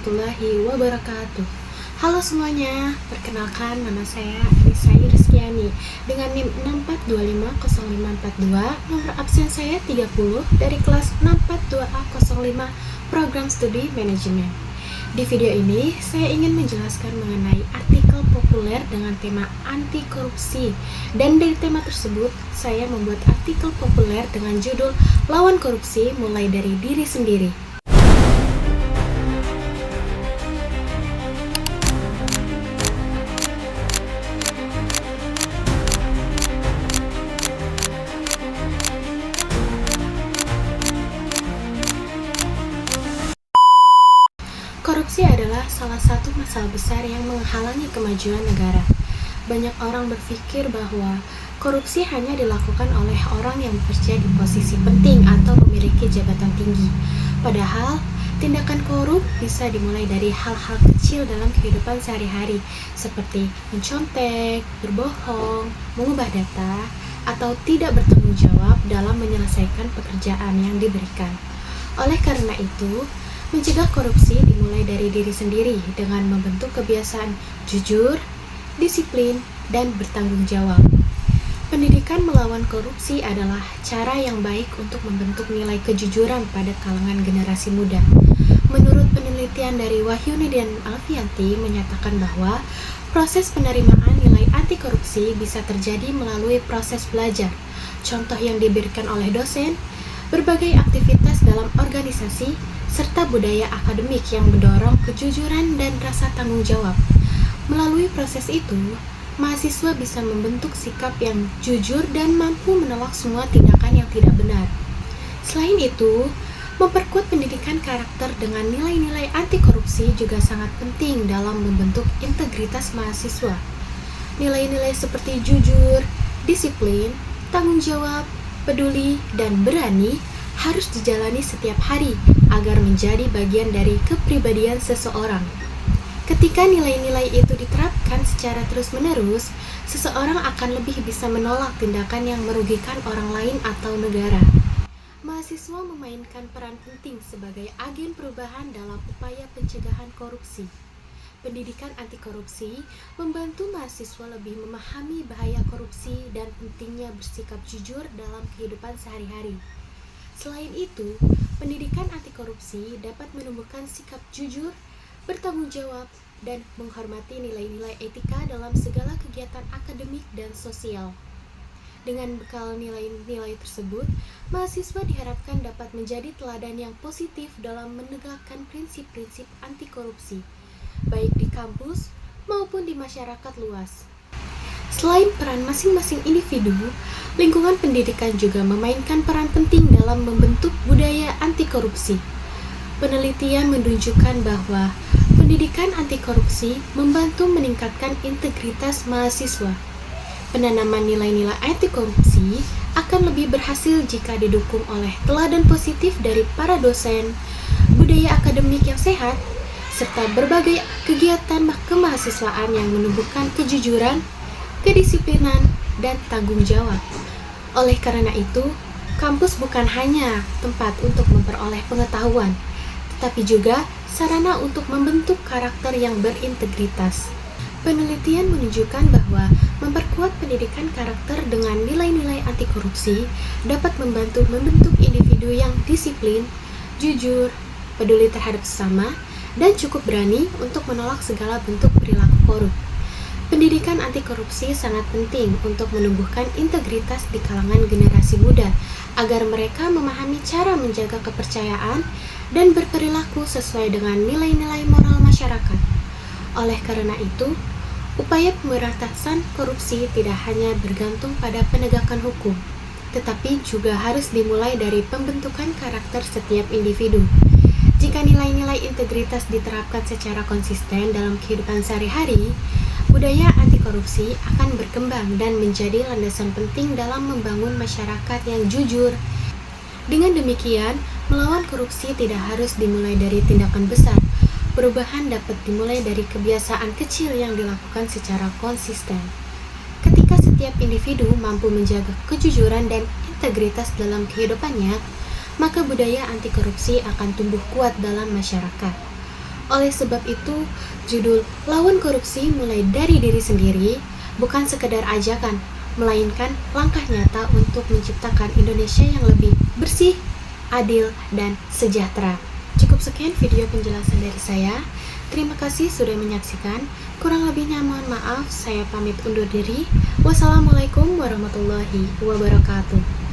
warahmatullahi wabarakatuh. Halo semuanya, perkenalkan nama saya Anissa Rizkiani dengan NIM 64250542, nomor absen saya 30 dari kelas 642A05 Program Studi Manajemen. Di video ini, saya ingin menjelaskan mengenai artikel populer dengan tema anti korupsi. Dan dari tema tersebut, saya membuat artikel populer dengan judul Lawan Korupsi Mulai dari Diri Sendiri. Korupsi adalah salah satu masalah besar yang menghalangi kemajuan negara. Banyak orang berpikir bahwa korupsi hanya dilakukan oleh orang yang bekerja di posisi penting atau memiliki jabatan tinggi. Padahal, tindakan korup bisa dimulai dari hal-hal kecil dalam kehidupan sehari-hari, seperti mencontek, berbohong, mengubah data, atau tidak bertanggung jawab dalam menyelesaikan pekerjaan yang diberikan. Oleh karena itu, mencegah korupsi dimulai dari diri sendiri dengan membentuk kebiasaan jujur, disiplin, dan bertanggung jawab. Pendidikan melawan korupsi adalah cara yang baik untuk membentuk nilai kejujuran pada kalangan generasi muda. Menurut penelitian dari Wahyuni dan Alfianti menyatakan bahwa proses penerimaan nilai anti korupsi bisa terjadi melalui proses belajar. Contoh yang diberikan oleh dosen, berbagai aktivitas dalam organisasi, serta budaya akademik yang mendorong kejujuran dan rasa tanggung jawab. Melalui proses itu, mahasiswa bisa membentuk sikap yang jujur dan mampu menolak semua tindakan yang tidak benar. Selain itu, memperkuat pendidikan karakter dengan nilai-nilai anti korupsi juga sangat penting dalam membentuk integritas mahasiswa. Nilai-nilai seperti jujur, disiplin, tanggung jawab, peduli, dan berani harus dijalani setiap hari agar menjadi bagian dari kepribadian seseorang. Ketika nilai-nilai itu diterapkan secara terus-menerus, seseorang akan lebih bisa menolak tindakan yang merugikan orang lain atau negara. Mahasiswa memainkan peran penting sebagai agen perubahan dalam upaya pencegahan korupsi. Pendidikan anti korupsi membantu mahasiswa lebih memahami bahaya korupsi dan pentingnya bersikap jujur dalam kehidupan sehari-hari. Selain itu, pendidikan anti korupsi dapat menumbuhkan sikap jujur, bertanggung jawab, dan menghormati nilai-nilai etika dalam segala kegiatan akademik dan sosial. Dengan bekal nilai-nilai tersebut, mahasiswa diharapkan dapat menjadi teladan yang positif dalam menegakkan prinsip-prinsip anti korupsi, baik di kampus maupun di masyarakat luas. Selain peran masing-masing individu, lingkungan pendidikan juga memainkan peran penting dalam membentuk budaya anti korupsi. Penelitian menunjukkan bahwa pendidikan anti korupsi membantu meningkatkan integritas mahasiswa. Penanaman nilai-nilai anti korupsi akan lebih berhasil jika didukung oleh teladan positif dari para dosen, budaya akademik yang sehat, serta berbagai kegiatan kemahasiswaan yang menumbuhkan kejujuran, kedisiplinan, dan tanggung jawab. Oleh karena itu, kampus bukan hanya tempat untuk memperoleh pengetahuan, tetapi juga sarana untuk membentuk karakter yang berintegritas. Penelitian menunjukkan bahwa memperkuat pendidikan karakter dengan nilai-nilai anti korupsi dapat membantu membentuk individu yang disiplin, jujur, peduli terhadap sesama, dan cukup berani untuk menolak segala bentuk perilaku korup. Pendidikan anti korupsi sangat penting untuk menumbuhkan integritas di kalangan generasi muda agar mereka memahami cara menjaga kepercayaan dan berperilaku sesuai dengan nilai-nilai moral masyarakat. Oleh karena itu, upaya pemberantasan korupsi tidak hanya bergantung pada penegakan hukum, tetapi juga harus dimulai dari pembentukan karakter setiap individu. Jika nilai-nilai integritas diterapkan secara konsisten dalam kehidupan sehari-hari, budaya anti korupsi akan berkembang dan menjadi landasan penting dalam membangun masyarakat yang jujur. Dengan demikian, melawan korupsi tidak harus dimulai dari tindakan besar. Perubahan dapat dimulai dari kebiasaan kecil yang dilakukan secara konsisten. Ketika setiap individu mampu menjaga kejujuran dan integritas dalam kehidupannya, maka budaya anti korupsi akan tumbuh kuat dalam masyarakat. Oleh sebab itu, judul Lawan Korupsi Mulai dari Diri Sendiri bukan sekedar ajakan, melainkan langkah nyata untuk menciptakan Indonesia yang lebih bersih, adil, dan sejahtera. Cukup sekian video penjelasan dari saya. Terima kasih sudah menyaksikan. Kurang lebihnya mohon maaf, saya pamit undur diri. Wassalamualaikum warahmatullahi wabarakatuh.